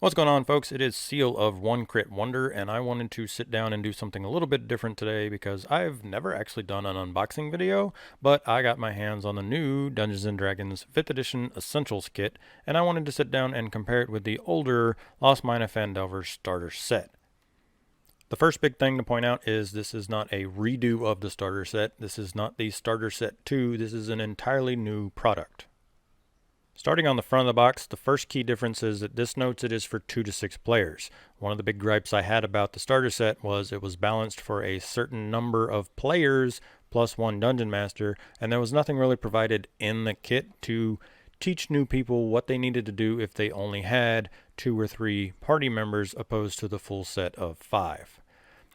What's going on, folks? It is Seal of One Crit Wonder, and I wanted to sit down and do something a little bit different today because I've never actually done an unboxing video, but I got my hands on the new Dungeons & Dragons 5th Edition Essentials Kit, and I wanted to sit down and compare it with the older Lost Mine of Phandelver starter set. The first big thing to point out is this is not a redo of the starter set. This is not the starter set 2. This is an entirely new product. Starting on the front of the box, the first key difference is that this notes it is for 2 to 6 players. One of the big gripes I had about the starter set was it was balanced for a certain number of players plus one dungeon master, and there was nothing really provided in the kit to teach new people what they needed to do if they only had 2 or 3 party members opposed to the full set of 5.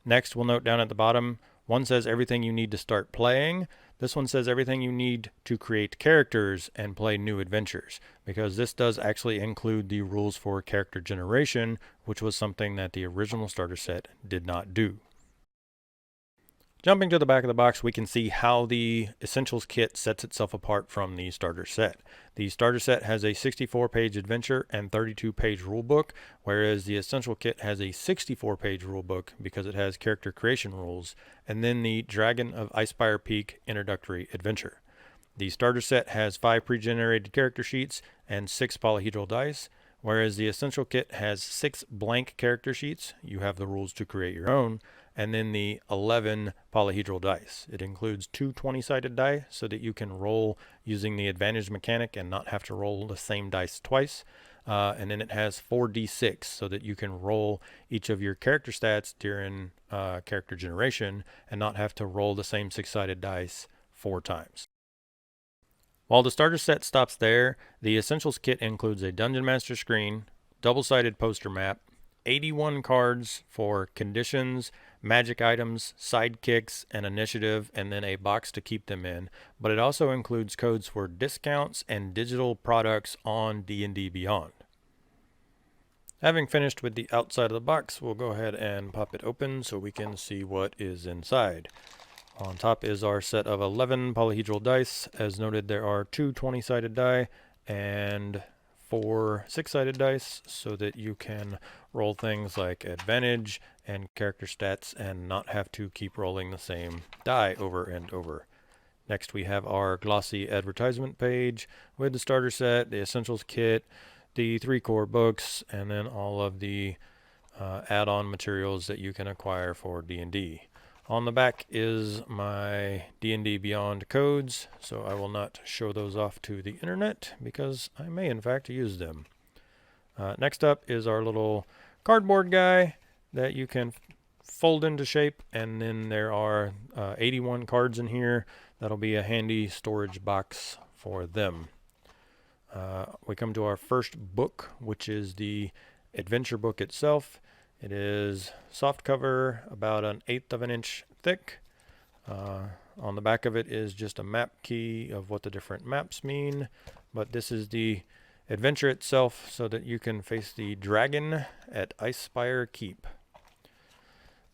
Next, we'll note down at the bottom, one says everything you need to start playing. This one says everything you need to create characters and play new adventures, because this does actually include the rules for character generation, which was something that the original starter set did not do. Jumping to the back of the box, we can see how the Essentials kit sets itself apart from the starter set. The starter set has a 64-page adventure and 32-page rulebook, whereas the Essential kit has a 64-page rulebook because it has character creation rules, and then the Dragon of Icespire Peak introductory adventure. The starter set has 5 pre-generated character sheets and 6 polyhedral dice, whereas the Essential kit has 6 blank character sheets. You have the rules to create your own, and then the 11 polyhedral dice. It includes 2 20-sided die so that you can roll using the advantage mechanic and not have to roll the same dice twice. And then it has 4d6 so that you can roll each of your character stats during character generation and not have to roll the same 6-sided dice 4 times. While the starter set stops there, the Essentials kit includes a Dungeon Master screen, double-sided poster map, 81 cards for conditions, magic items, sidekicks, and initiative, and then a box to keep them in. But it also includes codes for discounts and digital products on D&D Beyond. Having finished with the outside of the box, we'll go ahead and pop it open so we can see what is inside. On top is our set of 11 polyhedral dice. As noted, there are 2 20-sided die and 4 6-sided dice so that you can roll things like advantage and character stats and not have to keep rolling the same die over and over. Next, we have our glossy advertisement page with the starter set, the Essentials kit, the 3 core books, and then all of the add-on materials that you can acquire for D&D. On the back is my D&D Beyond codes, so I will not show those off to the internet because I may in fact use them. Next up is our little cardboard guy that you can fold into shape, and then there are 81 cards in here. That'll be a handy storage box for them. We come to our first book, which is the adventure book itself. It is soft cover, about 1/8 of an inch thick. On the back of it is just a map key of what the different maps mean, but this is the adventure itself so that you can face the dragon at Icespire Keep.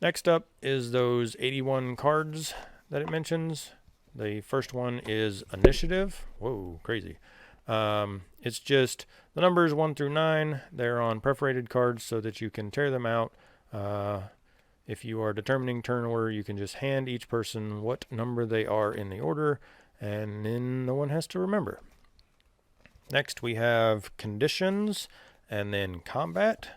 Next up is those 81 cards that it mentions. The first one is initiative. Whoa, crazy. It's just the numbers 1 through 9. They're on perforated cards so that you can tear them out. If you are determining turn order, you can just hand each person what number they are in the order, and then no one has to remember. Next, we have conditions and then combat.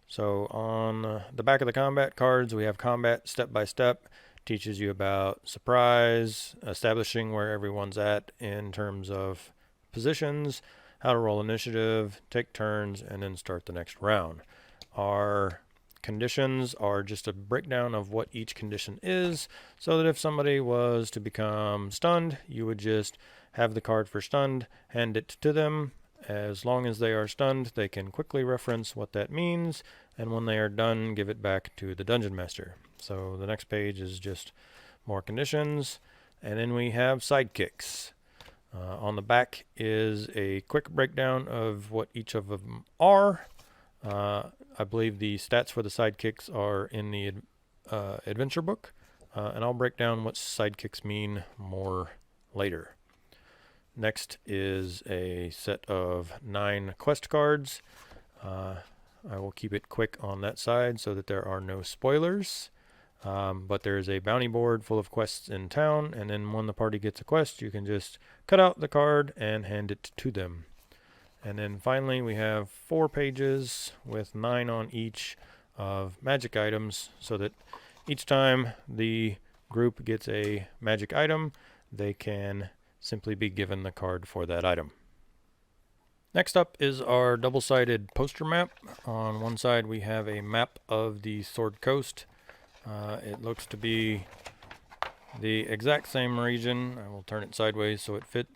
So on the back of the combat cards, we have combat step by step. Teaches you about surprise, establishing where everyone's at in terms of positions, how to roll initiative, take turns, and then start the next round. Our conditions are just a breakdown of what each condition is, so that if somebody was to become stunned, you would just have the card for stunned, hand it to them. As long as they are stunned, they can quickly reference what that means, and when they are done, give it back to the Dungeon Master. So the next page is just more conditions, and then we have sidekicks. On the back is a quick breakdown of what each of them are. I believe the stats for the sidekicks are in the adventure book, and I'll break down what sidekicks mean more later. Next is a set of 9 quest cards. I will keep it quick on that side so that there are no spoilers. But there is a bounty board full of quests in town, and then when the party gets a quest, you can just cut out the card and hand it to them. And then finally, we have 4 pages with 9 on each of magic items, so that each time the group gets a magic item, they can simply be given the card for that item. Next up is our double-sided poster map. On one side we have a map of the Sword Coast. It looks to be the exact same region. I will turn it sideways so it fits.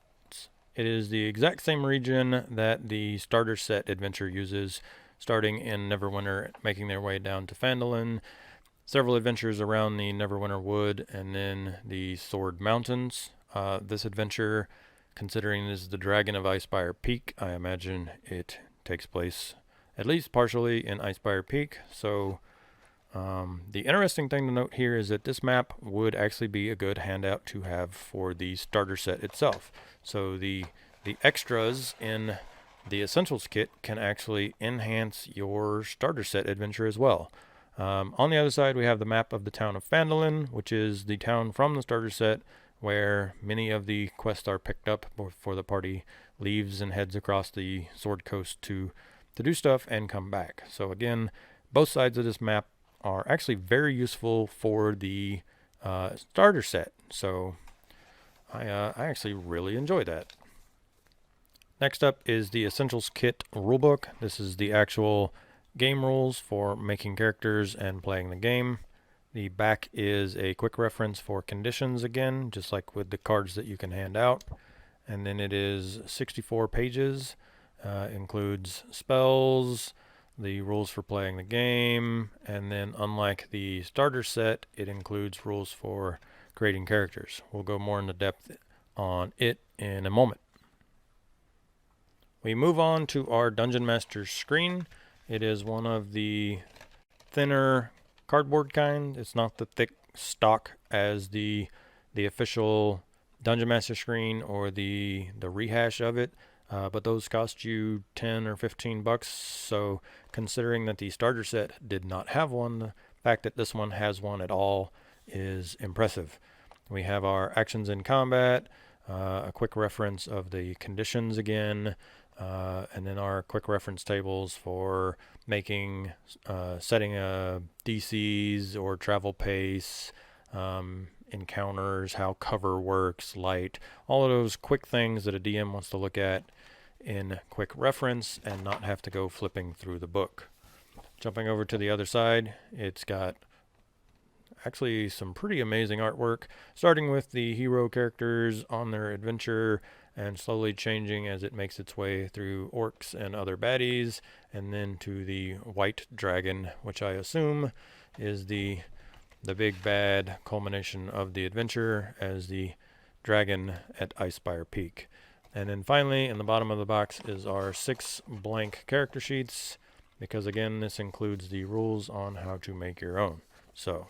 It is the exact same region that the starter set adventure uses, starting in Neverwinter, making their way down to Phandalin, several adventures around the Neverwinter Wood, and then the Sword Mountains. This adventure, considering this is the Dragon of Icespire Peak, I imagine it takes place at least partially in Icespire Peak. So the interesting thing to note here is that this map would actually be a good handout to have for the starter set itself. So the extras in the Essentials kit can actually enhance your starter set adventure as well. On the other side, we have the map of the town of Phandalin, which is the town from the starter set where many of the quests are picked up before the party leaves and heads across the Sword Coast to do stuff and come back. So again, both sides of this map are actually very useful for the starter set. So I actually really enjoy that. Next up is the Essentials Kit rulebook. This is the actual game rules for making characters and playing the game. The back is a quick reference for conditions again, just like with the cards that you can hand out. And then it is 64 pages, includes spells, the rules for playing the game, and then unlike the starter set, it includes rules for creating characters. We'll go more into depth on it in a moment. We move on to our Dungeon Master's screen. It is one of the thinner cardboard kind. It's not the thick stock as the official Dungeon Master screen or the rehash of it, but those cost you 10 or 15 bucks. So considering that the starter set did not have one, the fact that this one has one at all is impressive. We have our actions in combat, a quick reference of the conditions again, and then our quick reference tables for making, setting DCs or travel pace, encounters, how cover works, light, all of those quick things that a DM wants to look at in quick reference and not have to go flipping through the book. Jumping over to the other side, it's got actually some pretty amazing artwork, starting with the hero characters on their adventure and slowly changing as it makes its way through orcs and other baddies, and then to the white dragon, which I assume is the big bad culmination of the adventure as the dragon at Icespire Peak. And then finally, in the bottom of the box is our 6 blank character sheets, because again, this includes the rules on how to make your own. So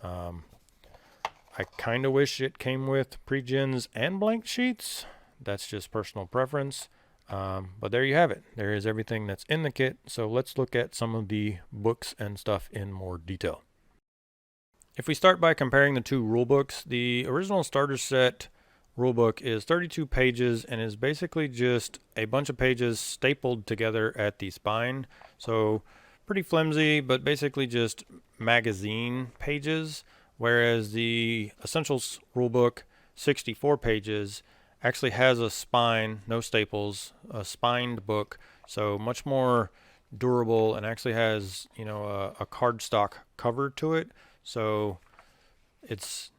I kind of wish it came with pre-gens and blank sheets. That's just personal preference. But there you have it. There is everything that's in the kit. So let's look at some of the books and stuff in more detail. If we start by comparing the two rule books, the original starter set rulebook is 32 pages and is basically just a bunch of pages stapled together at the spine. So pretty flimsy, but basically just magazine pages, whereas the Essentials rulebook, 64 pages, actually has a spine, no staples, a spined book, so much more durable, and actually has, you know, a cardstock cover to it. So it's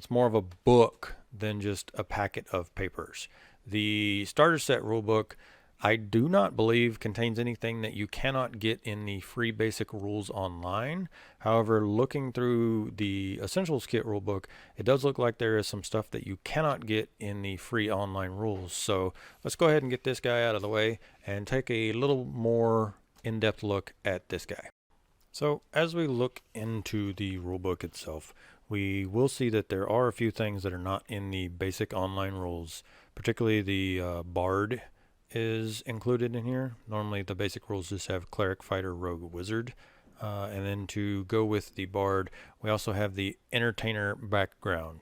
more of a book than just a packet of papers. The starter set rulebook, I do not believe contains anything that you cannot get in the free basic rules online. However, looking through the Essentials Kit rulebook, it does look like there is some stuff that you cannot get in the free online rules. So let's go ahead and get this guy out of the way and take a little more in-depth look at this guy. So as we look into the rulebook itself, we will see that there are a few things that are not in the basic online rules, particularly the Bard is included in here. Normally the basic rules just have cleric, fighter, rogue, wizard. And then to go with the bard, we also have the entertainer background.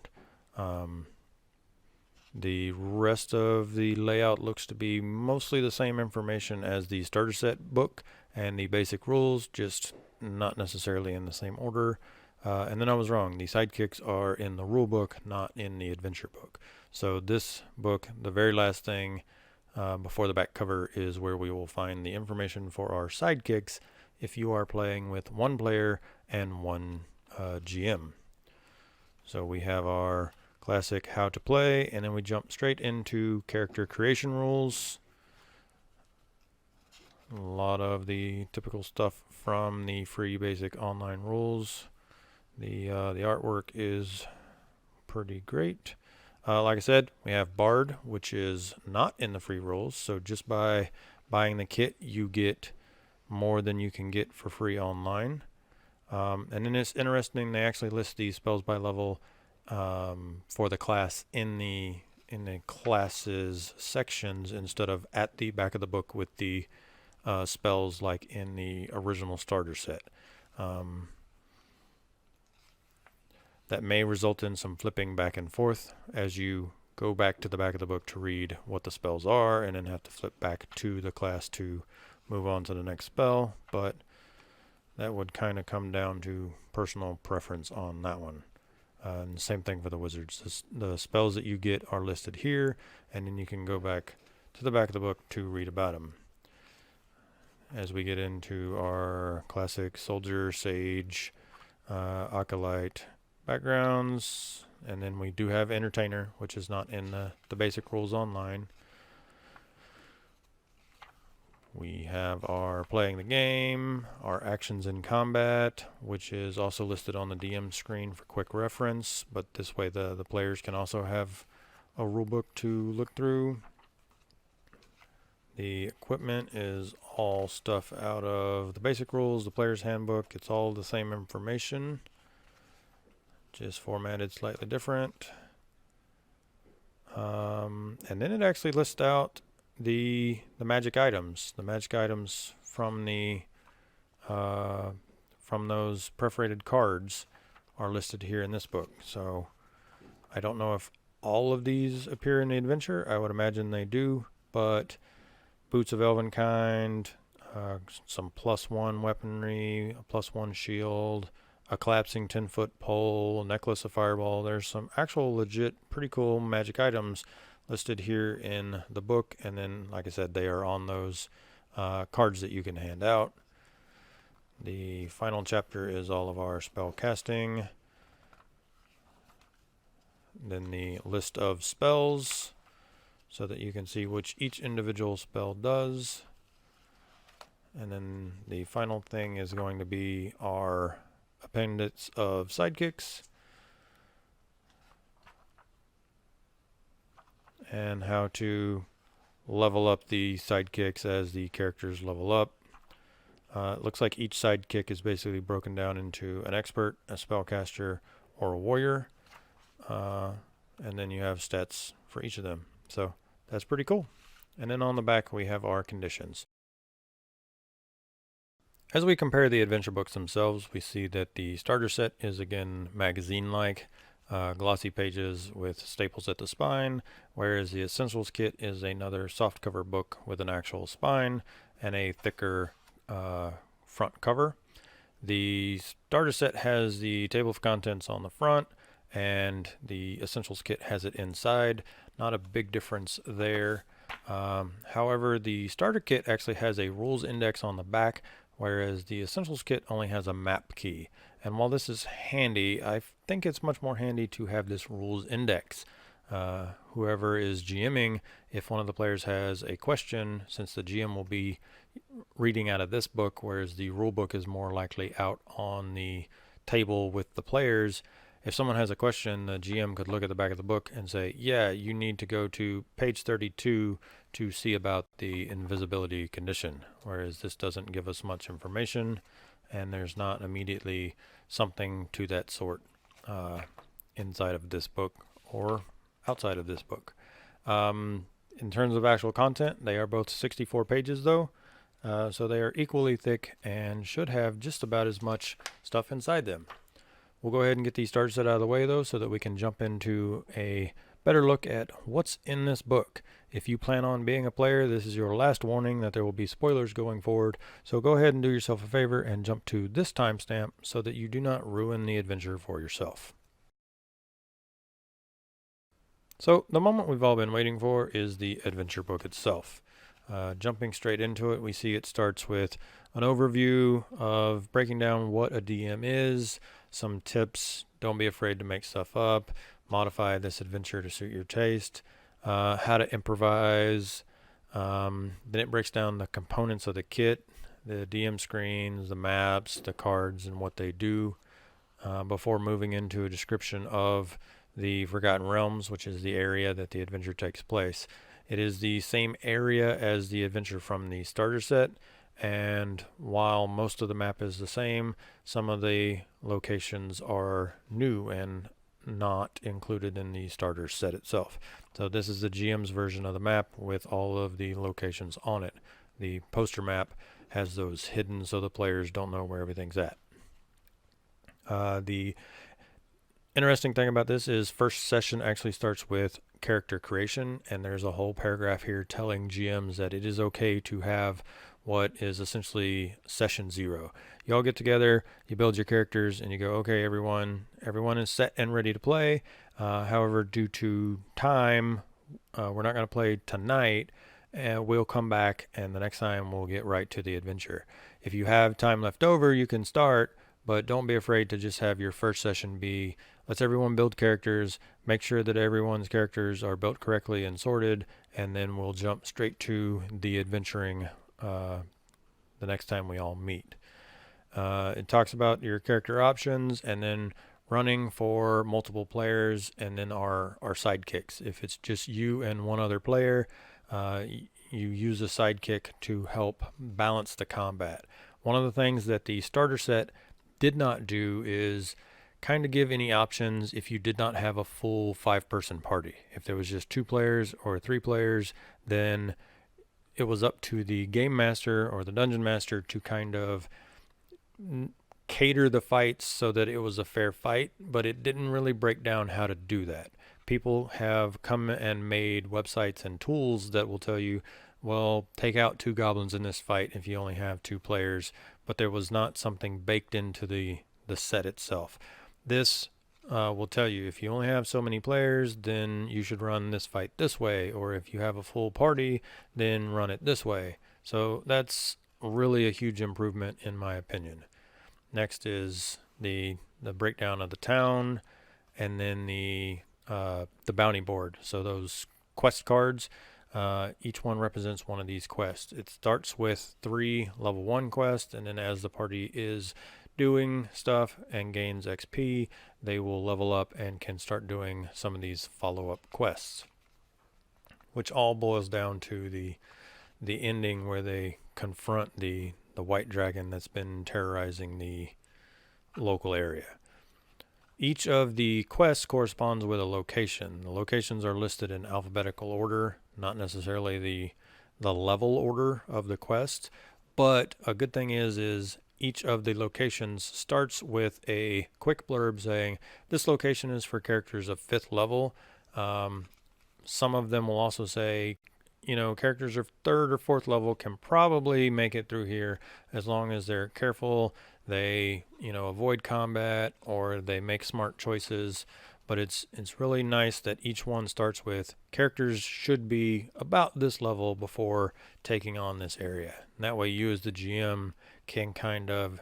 The rest of the layout looks to be mostly the same information as the starter set book and the basic rules, just not necessarily in the same order. And then I was wrong. The sidekicks are in the rule book, not in the adventure book. So this book, the very last thing before the back cover, is where we will find the information for our sidekicks if you are playing with one player and one GM. So we have our classic how to play, and then we jump straight into character creation rules. A lot of the typical stuff from the free basic online rules. The artwork is pretty great. Like I said, we have Bard, which is not in the free rules, so just by buying the kit you get more than you can get for free online. And then it's interesting, they actually list these spells by level for the class in the classes sections instead of at the back of the book with the spells like in the original starter set. That may result in some flipping back and forth as you go back to the back of the book to read what the spells are and then have to flip back to the class to move on to the next spell, but that would kind of come down to personal preference on that one. And same thing for the wizards. The spells that you get are listed here, and then you can go back to the back of the book to read about them. As we get into our classic soldier, sage, acolyte backgrounds, and then we do have entertainer, which is not in the basic rules online. We have our playing the game, our actions in combat, which is also listed on the DM screen for quick reference, but this way the players can also have a rulebook to look through. The equipment is all stuff out of the basic rules, the player's handbook. It's all the same information, just formatted slightly different. And then it actually lists out the magic items. The magic items from those perforated cards are listed here in this book. So I don't know if all of these appear in the adventure. I would imagine they do, but Boots of Elvenkind, some +1 weaponry, a +1 shield, a collapsing 10-foot pole, a necklace of fireball. There's some actual legit pretty cool magic items listed here in the book, and then like I said, they are on those cards that you can hand out. The final chapter is all of our spell casting, then the list of spells so that you can see which each individual spell does, and then the final thing is going to be our appendix of sidekicks and how to level up the sidekicks as the characters level up. It looks like each sidekick is basically broken down into an expert, a spellcaster, or a warrior, and then you have stats for each of them. So that's pretty cool. And then on the back we have our conditions. As we compare the adventure books themselves, we see that the starter set is again magazine-like, glossy pages with staples at the spine, whereas the Essentials kit is another softcover book with an actual spine and a thicker front cover. The starter set has the table of contents on the front, and the Essentials kit has it inside. Not a big difference there. However, the starter kit actually has a rules index on the back, whereas the Essentials kit only has a map key. And while this is handy, I think it's much more handy to have this rules index. Whoever is GMing, if one of the players has a question, since the GM will be reading out of this book, whereas the rule book is more likely out on the table with the players, if someone has a question, the GM could look at the back of the book and say, yeah, you need to go to page 32 to see about the invisibility condition, whereas this doesn't give us much information, and there's not immediately something to that sort inside of this book or outside of this book. In terms of actual content, they are both 64 pages though, so they are equally thick and should have just about as much stuff inside them. We'll go ahead and get these starter set out of the way though, so that we can jump into a better look at what's in this book. If you plan on being a player, this is your last warning that there will be spoilers going forward, so go ahead and do yourself a favor and jump to this timestamp so that you do not ruin the adventure for yourself. So the moment we've all been waiting for is the adventure book itself. Jumping straight into it, we see it starts with an overview of breaking down what a DM is, some tips, don't be afraid to make stuff up, modify this adventure to suit your taste, how to improvise. Then it breaks down the components of the kit, the DM screens, the maps, the cards, and what they do, before moving into a description of the Forgotten Realms, which is the area that the adventure takes place. It is the same area as the adventure from the starter set, and while most of the map is the same, some of the locations are new and not included in the starter set itself. So this is the GM's version of the map with all of the locations on it. The poster map has those hidden so the players don't know where everything's at. The interesting thing about this is first session actually starts with character creation, and there's a whole paragraph here telling GMs that it is okay to have what is essentially session 0. You all get together, you build your characters, and you go, okay, everyone is set and ready to play. However, due to time, we're not going to play tonight, and we'll come back, and the next time we'll get right to the adventure. If you have time left over, you can start, but don't be afraid to just have your first session be, let's everyone build characters, make sure that everyone's characters are built correctly and sorted, and then we'll jump straight to the adventuring the next time we all meet. It talks about your character options and then running for multiple players, and then our sidekicks. If it's just you and one other player, you use a sidekick to help balance the combat. One of the things that the starter set did not do is kind of give any options if you did not have a full 5-person party. If there was just 2 players or 3 players, then it was up to the game master or the dungeon master to kind of cater the fights so that it was a fair fight, but it didn't really break down how to do that. People have come and made websites and tools that will tell you, well, take out 2 goblins in this fight if you only have 2 players, but there was not something baked into the set itself. This will tell you if you only have so many players, then you should run this fight this way, or if you have a full party, then run it this way. So that's really a huge improvement in my opinion. Next is the breakdown of the town, and then the bounty board. So those quest cards, each one represents one of these quests. It starts with 3 level 1 quests, and then as the party is doing stuff and gains XP, they will level up and can start doing some of these follow-up quests, which all boils down to the ending where they confront the white dragon that's been terrorizing the local area. Each of the quests corresponds with a location. The locations are listed in alphabetical order, not necessarily the level order of the quest, but a good thing is each of the locations starts with a quick blurb saying this location is for characters of 5th level. Some of them will also say, characters of 3rd or 4th level can probably make it through here as long as they're careful, they avoid combat, or they make smart choices. But it's really nice that each one starts with characters should be about this level before taking on this area. And that way you as the GM can kind of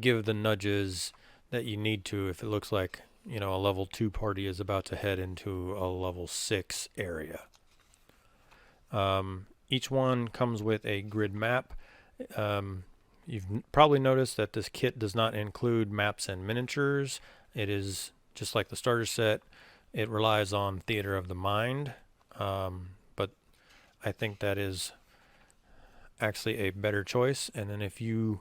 give the nudges that you need to if it looks like a level 2 party is about to head into a level 6 area. Each one comes with a grid map. You've probably noticed that this kit does not include maps and miniatures. It is just like the starter set. It relies on theater of the mind, but I think that is actually a better choice. And then if you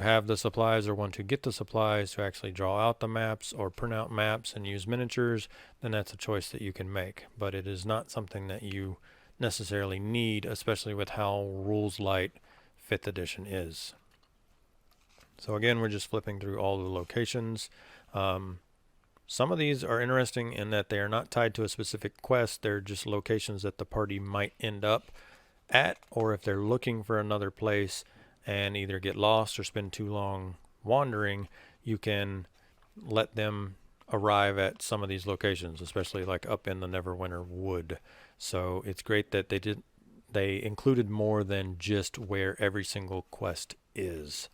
have the supplies or want to get the supplies to actually draw out the maps or print out maps and use miniatures, then that's a choice that you can make. But it is not something that you necessarily need, especially with how rules light 5th edition is. So again, we're just flipping through all the locations. Some of these are interesting in that they are not tied to a specific quest. They're just locations that the party might end up at, or if they're looking for another place and either get lost or spend too long wandering, you can let them arrive at some of these locations, especially like up in the Neverwinter Wood. So it's great that they included more than just where every single quest is.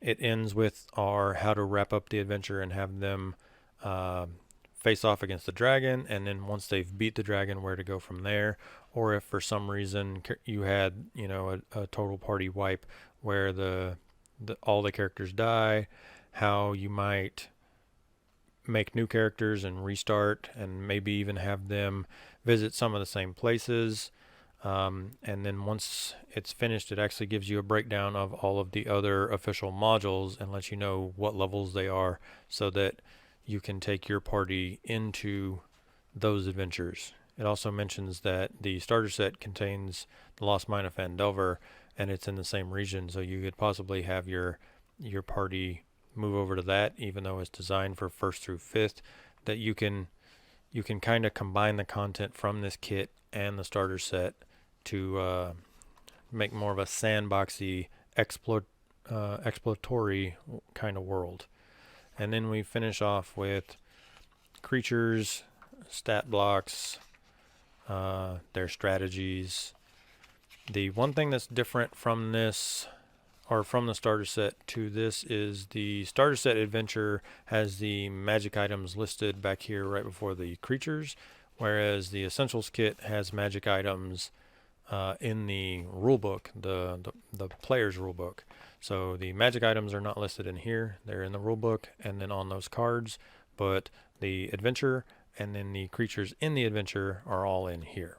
It ends with our how to wrap up the adventure and have them face off against the dragon, and then once they've beat the dragon, where to go from there. Or if for some reason you had, you know, a total party wipe where all the characters die, how you might make new characters and restart, and maybe even have them visit some of the same places. And then once it's finished, it actually gives you a breakdown of all of the other official modules and lets you know what levels they are, so that you can take your party into those adventures. It also mentions that the starter set contains the Lost Mine of Phandelver, and it's in the same region, so you could possibly have your party move over to that, even though it's designed for 1st through 5th, that you can kind of combine the content from this kit and the starter set to make more of a sandboxy exploratory kind of world. And then we finish off with creatures, stat blocks, their strategies. The one thing that's different from this, or from the starter set to this, is the starter set adventure has the magic items listed back here right before the creatures, whereas the essentials kit has magic items in the rulebook, the player's rulebook. So the magic items are not listed in here; they're in the rulebook and then on those cards. But the adventure and then the creatures in the adventure are all in here.